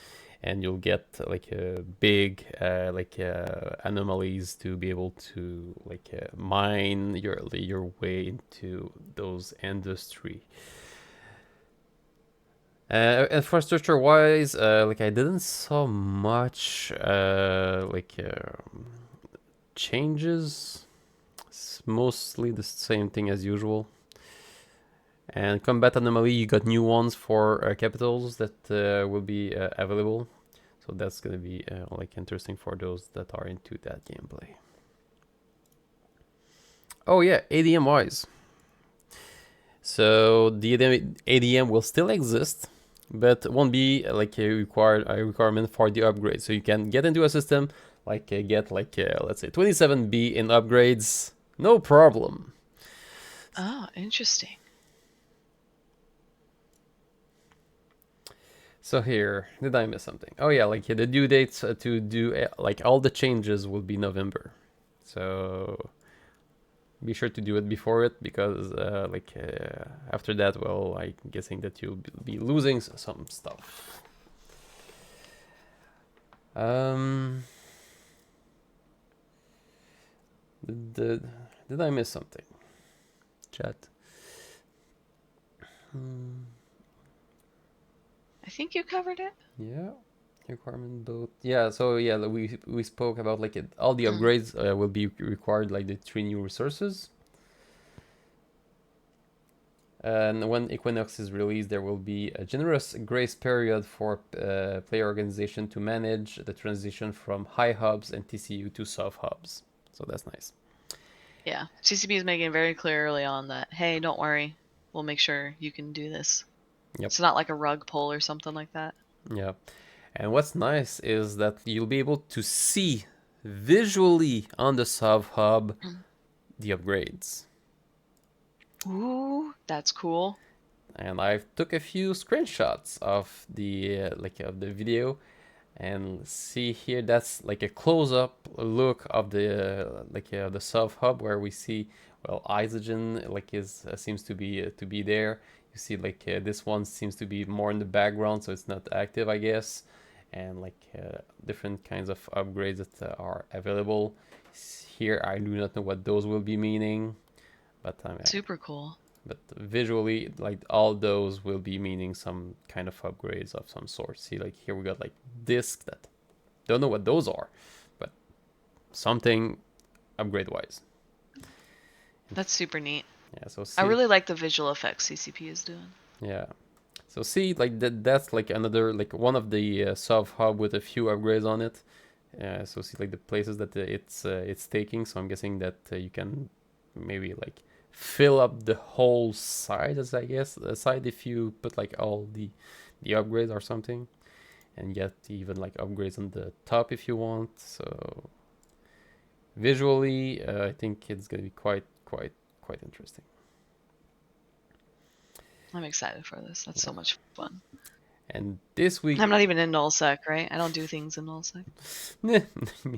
and you'll get like big anomalies to be able to like mine your way into those industry. Infrastructure wise, like I didn't saw much changes. It's mostly the same thing as usual. And combat anomaly, you got new ones for capitals that will be available. So that's gonna be like interesting for those that are into that gameplay. Oh yeah, ADM wise. So the ADM will still exist, but won't be like a requirement for the upgrade. So you can get into a system, like get like let's say 27B in upgrades, no problem. Oh, interesting. So here, did I miss something? Oh yeah, like the due dates to do like all the changes will be November. So be sure to do it before it, because after that, well, I'm guessing that you'll be losing some stuff. Did I miss something? Chat. I think you covered it. Yeah. Requirement both. Yeah, so yeah, we spoke about like all the upgrades will be required, like the 3 new resources. And when Equinox is released, there will be a generous grace period for player organization to manage the transition from high hubs and TCU to soft hubs. So that's nice. Yeah, CCP is making it very clear early on that, hey, don't worry, we'll make sure you can do this. Yep. It's not like a rug pull or something like that. Yeah. And what's nice is that you'll be able to see visually on the soft hub the upgrades. Ooh, that's cool. And I took a few screenshots of the of the video, and see here, that's like a close-up look of the the soft hub, where we see, well, Isogen like is seems to be there. You see like this one seems to be more in the background, so it's not active, I guess. And like different kinds of upgrades that are available here. I do not know what those will be meaning, but super cool. But visually, like all those will be meaning some kind of upgrades of some sort. See, like here we got like discs that don't know what those are, but something upgrade-wise. That's super neat. Yeah, so see, I really like the visual effects CCP is doing. yeah. So see, like that's like another, like one of the sub hub with a few upgrades on it. So see, like the places that it's taking. So I'm guessing that you can maybe like fill up the whole side, as I guess, side if you put like all the upgrades or something, and get even like upgrades on the top if you want. So visually, I think it's gonna be quite interesting. I'm excited for this. That's so much fun. And this week, I'm not even in nullsec, right? I don't do things in nullsec. me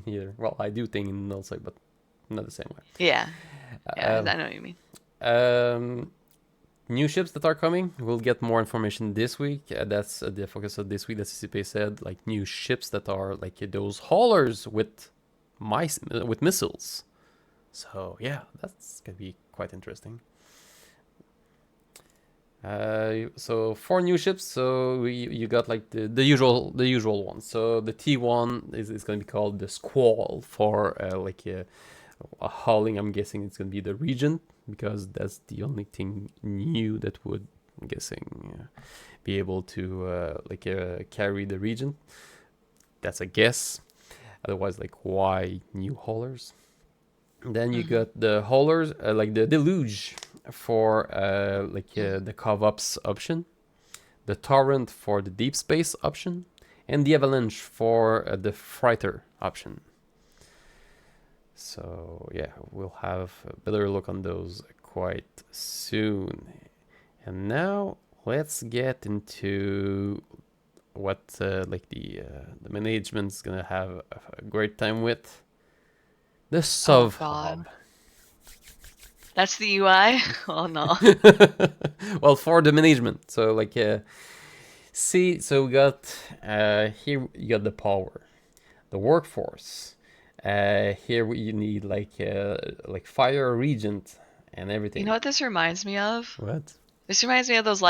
neither. Well, I do things in nullsec, but not the same way. Yeah, I know what you mean. New ships that are coming. We'll get more information this week. That's the focus of this week. That CCP said, like new ships that are like those haulers with missiles. So yeah, that's gonna be quite interesting. So 4 new ships. So you got like the usual ones. So the T1 is going to be called the Squall for like a hauling. I'm guessing it's going to be the Regent, because that's the only thing new that would, I'm guessing, be able to carry the Regent. That's a guess. Otherwise, like, why new haulers? Then you got the haulers, like the Deluge for the Cov-Ops option, the Torrent for the Deep Space option, and the Avalanche for the Freighter option. So yeah, we'll have a better look on those quite soon. And now let's get into what the management's gonna have a great time with. The Sub Hub. That's the UI? Oh no. Well, for the management. So like see, so we got here you got the power, the workforce. Here you need like fire regent and everything. You know what this reminds me of? What? This reminds me of those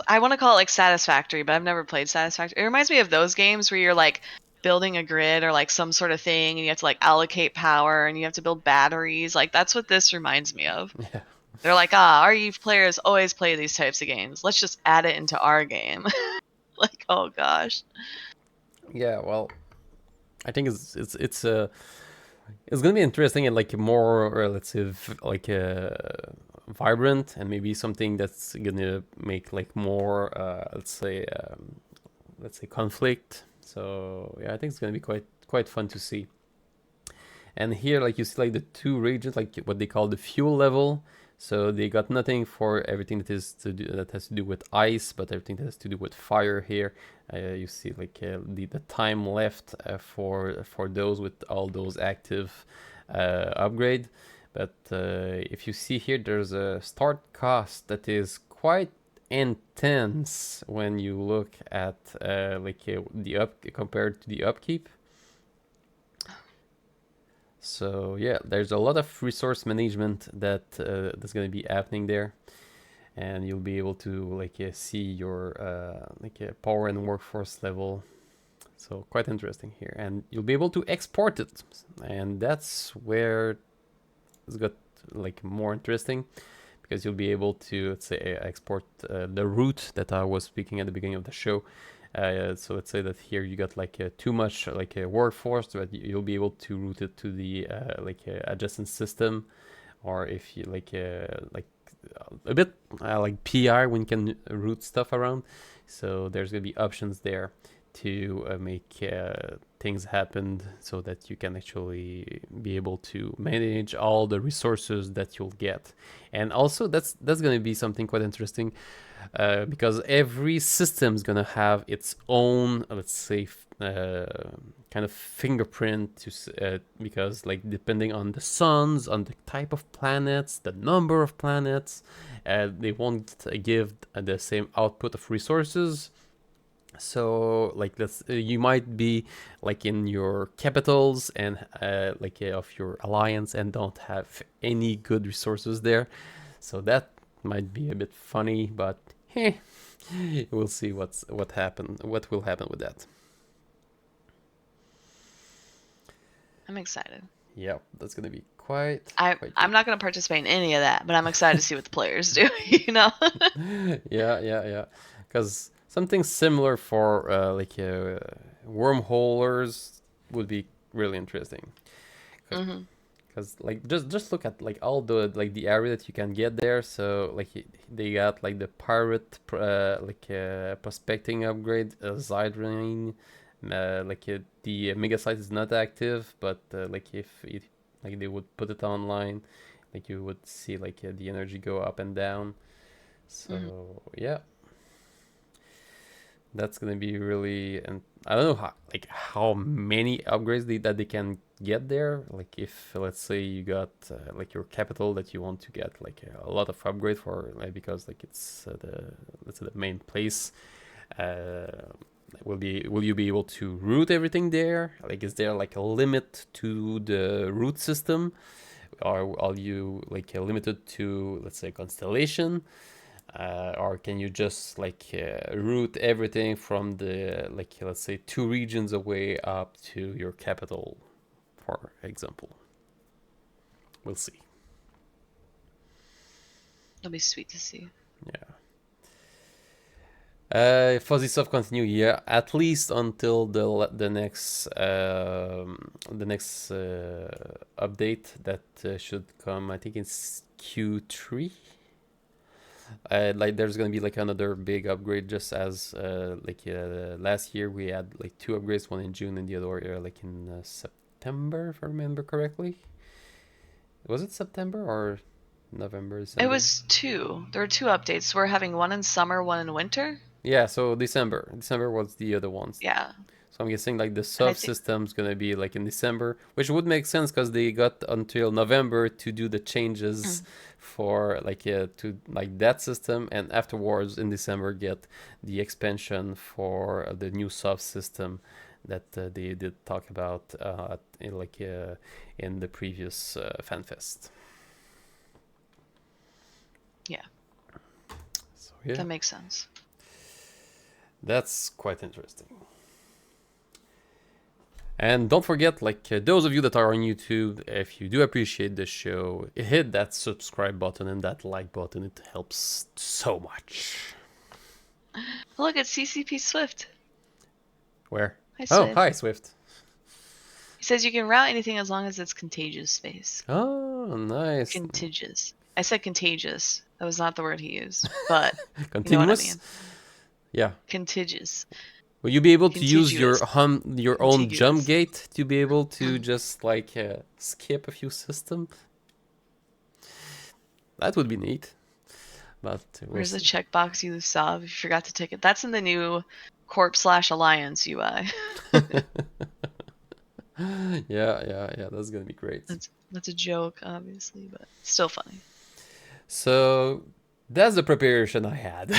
I want to call it like Satisfactory, but I've never played Satisfactory. It reminds me of those games where you're like building a grid or like some sort of thing, and you have to like allocate power and you have to build batteries. Like that's what this reminds me of. Yeah. They're like, our youth players always play these types of games. Let's just add it into our game. Like, oh gosh. Yeah, well, I think it's gonna be interesting and like more relative, like vibrant, and maybe something that's gonna make like more let's say conflict. So yeah, I think it's gonna be quite fun to see. And here, like you see, like the 2 regions, like what they call the fuel level. So they got nothing for everything that has to do with ice, but everything that has to do with fire here. You see like the time left for those with all those active upgrade. But if you see here, there's a start cost that is quite intense when you look at compared to the upkeep. So yeah, there's a lot of resource management that's going to be happening there, and you'll be able to see your power and workforce level. So quite interesting here, and you'll be able to export it, and that's where it's got like more interesting, because you'll be able to, let's say, export the route that I was speaking at the beginning of the show. So let's say that here you got like too much like a workforce, that you'll be able to route it to the adjacent system, or if you like a bit like PI when you can route stuff around. So there's gonna be options there to make things happen, so that you can actually be able to manage all the resources that you'll get. And also that's going to be something quite interesting, because every system is going to have its own, let's say, kind of fingerprint to because like depending on the suns, on the type of planets, the number of planets, they won't give the same output of resources. So like you might be like in your capitals and of your alliance and don't have any good resources there. So that might be a bit funny, but we'll see what will happen with that. I'm excited. Yep, that's gonna be quite I'm good. not going to participate in any of that, but I'm excited to see what the players do. You know. Yeah. Because something similar for wormholers would be really interesting. Mm-hmm. Because like just look at like all the like the area that you can get there. So like they got like the pirate prospecting upgrade, Zydrine, the mega site is not active, but like if it like they would put it online, like you would see like the energy go up and down. So yeah, that's gonna be really, and I don't know how many upgrades that they can get there. Like if let's say you got like your capital that you want to get like a lot of upgrade for, like, because like it's let's say the main place. Uh, will you be able to route everything there? Like is there like a limit to the route system, or are you like limited to, let's say, constellation? Or can you just like route everything from the, like, let's say 2 regions away up to your capital, for example? We'll see. It'll be sweet to see. Yeah. Fuzzy stuff continue, yeah, at least until the next update that should come. I think it's Q3. Like there's gonna be like another big upgrade, just as last year we had like 2 upgrades, one in June and the other like in September, if I remember correctly. Was it September or November? December? It was 2. There were 2 updates. We're having one in summer, one in winter. Yeah, so December was the other ones. Yeah. So I'm guessing like the And I subsystem's gonna be like in December, which would make sense because they got until November to do the changes for like to like that system, and afterwards in December get the expansion for the new subsystem that they did talk about in the previous FanFest. Yeah. So yeah, That makes sense. that's quite interesting. And don't forget, like those of you that are on YouTube, if you do appreciate the show, hit that subscribe button and that like button. It helps so much. Look at CCP Swift. Where? Hi, Oh, Swift. hi, Swift. He says you can route anything as long as it's contagious space. Oh, nice. Contagious. I said contagious. That was not the word he used, but Continuous? you know what I mean. Yeah. Contagious. Will you be able to use your Contiguous. own jump gate to be able to just like skip a few systems? That would be neat. But where's the checkbox you saw if you forgot to tick it? That's in the new Corp/Alliance UI. yeah, that's gonna be great. That's a joke, obviously, but still funny. So that's the preparation I had.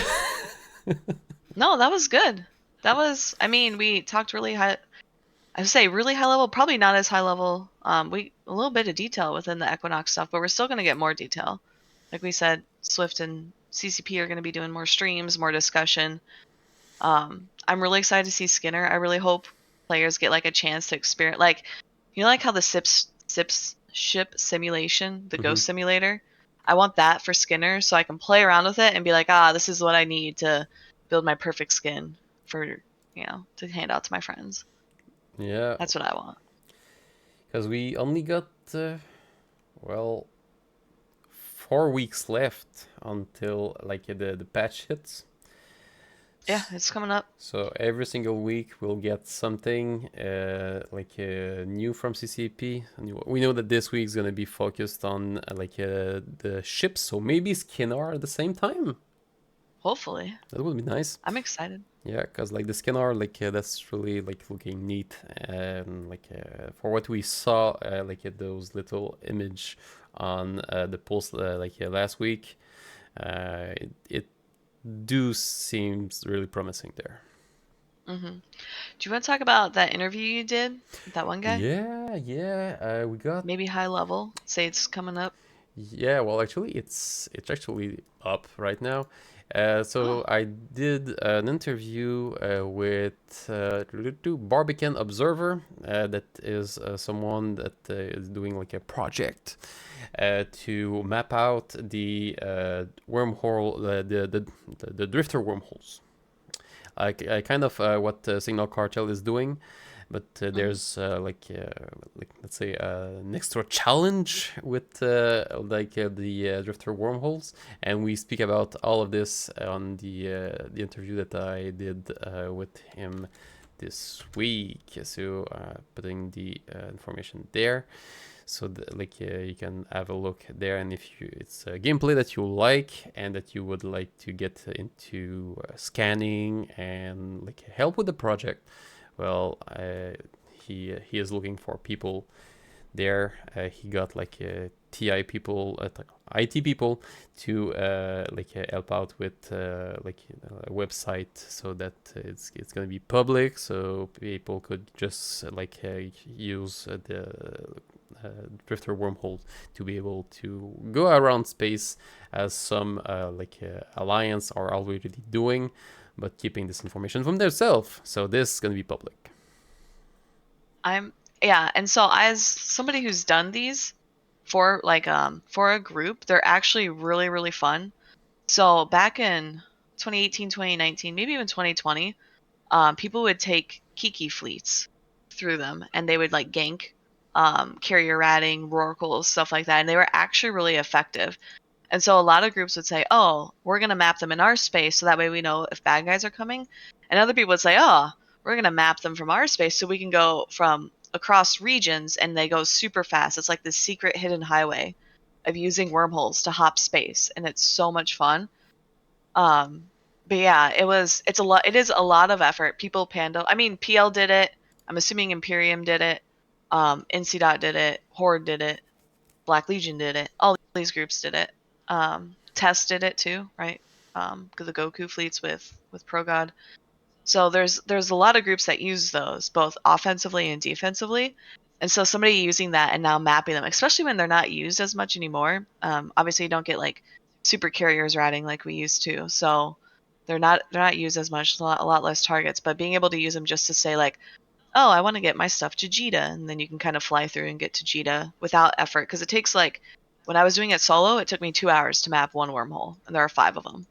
No, that was good. That was, I mean, we talked really high. I would say really high level, probably not as high level. We a little bit of detail within the Equinox stuff, but we're still going to get more detail. Like we said, Swift and CCP are going to be doing more streams, more discussion. I'm really excited to see Skinner. I really hope players get like a chance to experience, like, you know, like how the SIPS ship simulation, the Ghost simulator. I want that for Skinner, so I can play around with it and be like, this is what I need to build my perfect skin for, to hand out to my friends. Yeah. That's what I want. Because we only got, 4 weeks left until like the patch hits. Yeah, it's coming up. So every single week we'll get something new from CCP. And we know that this week's gonna be focused on the ships. So maybe Skinner at the same time. Hopefully. That would be nice. I'm excited. Yeah, because like the Skinner, that's really like looking neat, and for what we saw, those little image on the post last week, it do seems really promising there. Do you want to talk about that interview you did with that one guy? Yeah, we got maybe high level. Say it's coming up. Yeah, well, actually, it's actually up right now. So Oh. I did an interview with Barbican Observer. That is someone that is doing like a project to map out the wormhole, the drifter wormholes. Kind of what Signal Cartel is doing, but Hmm. there's like let's say an extra challenge with the drifter wormholes, and we speak about all of this on the interview that I did with him this week. So putting the information there, so you can have a look there, and if it's a gameplay that you like and that you would like to get into scanning and like help with the project, well, he is looking for people there. He got like TI people, IT people to help out with a website, so that it's gonna be public, so people could just use the drifter wormhole to be able to go around space, as some alliance are already doing, but keeping this information from themselves. So this is gonna be public. I'm Yeah, and so as somebody who's done these for a group, they're actually really really fun. So back in 2018, 2019, maybe even 2020, people would take Kiki fleets through them, and they would like gank, carrier ratting, rorquals, stuff like that, and they were actually really effective. And so a lot of groups would say, "Oh, we're going to map them in our space so that way we know if bad guys are coming." And other people would say, "Oh, we're going to map them from our space so we can go from across regions and they go super fast." It's like this secret hidden highway of using wormholes to hop space, and it's so much fun. But yeah, it's a lot, it is a lot of effort. People Pando, I mean, PL did it. I'm assuming Imperium did it. NC Dot did it. Horde did it. Black Legion did it. All these groups did it. Test did it too, right? Because the Goku fleets with Pro God. So there's a lot of groups that use those both offensively and defensively. And so somebody using that and now mapping them, especially when they're not used as much anymore. Obviously, you don't get like super carriers ratting like we used to. So they're not used as much. A lot less targets. But being able to use them just to say like, oh, I want to get my stuff to Jita, and then you can kind of fly through and get to Jita without effort. Because it takes like, when I was doing it solo, it took me 2 hours to map one wormhole, and there are 5 of them.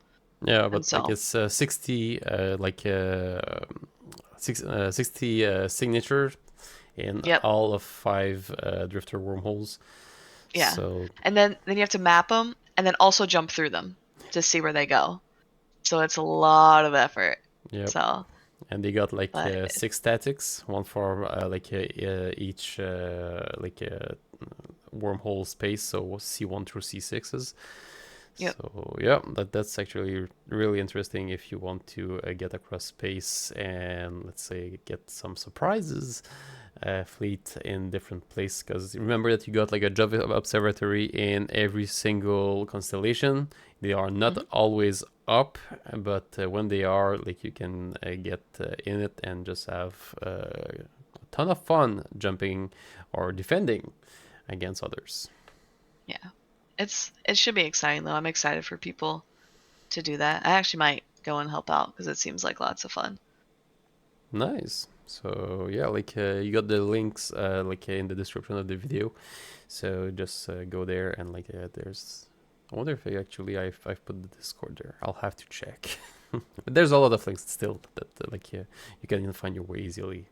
Yeah, And but like so, it's 60 60 signatures in yep, all of 5 drifter wormholes. yeah. So And then you have to map them, and then also jump through them to see where they go. So it's a lot of effort. yep, So, and they got like but 6 statics, one for each wormhole space, so C1 through C6s. yep. So yeah, that's actually really interesting if you want to get across space and let's say get some surprises fleet in different places. Because remember that you got like a Java observatory in every single constellation. They are not Hmm. always up, but when they are, like you can get in it and just have a ton of fun jumping or defending against others. Yeah. It should be exciting though. I'm excited for people to do that. I actually might go and help out because it seems like lots of fun. Nice. So yeah, you got the links in the description of the video. So just go there and there's. I wonder if I've put the Discord there. I'll have to check. But there's a lot of links still that you can find your way easily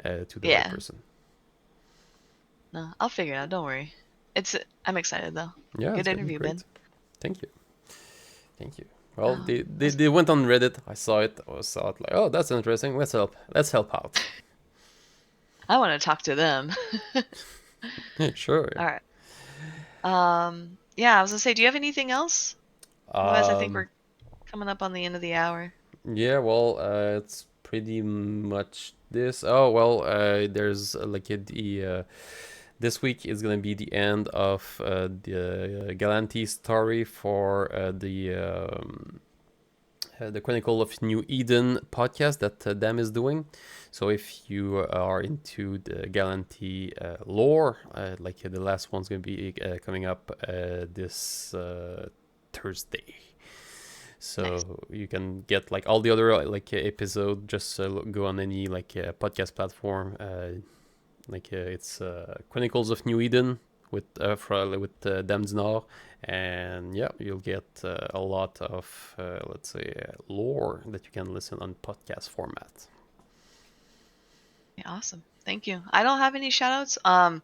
to the right Yeah. person. No, I'll figure it out. Don't worry. I'm excited though. Yeah, Good it's gonna be interview, Ben. great. Thank you. Thank you. Well, Oh, they went on Reddit. I saw it. I saw it like, oh, that's interesting. Let's help out. I want to talk to them. Sure. All right. Yeah, I was gonna say, do you have anything else? Otherwise, I think Um, we're coming up on the end of the hour. Yeah, well, it's pretty much this. Oh, well, there's this week is gonna be the end of the Galanti story for the Chronicle of New Eden podcast that Dem is doing. So if you are into the Galanti lore, like the last one's going to be coming up this Thursday. So Nice. you can get like all the other like episode. Just go on any like podcast platform. It's Chronicles of New Eden with Dam's Nord, and yeah, you'll get a lot of let's say lore that you can listen on podcast format. Yeah, awesome. Thank you. I don't have any shoutouts. I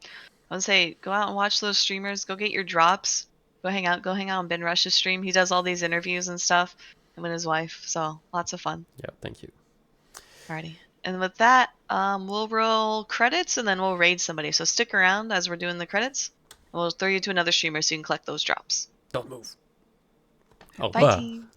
would say go out and watch those streamers. Go get your drops. Go hang out. Go hang out on Ben Rush's stream. He does all these interviews and stuff. Him and his wife. So lots of fun. Yeah, thank you. Alrighty. And with that, we'll roll credits and then we'll raid somebody. So stick around as we're doing the credits. We'll throw you to another streamer so you can collect those drops. Don't move. Oh, Bye, team.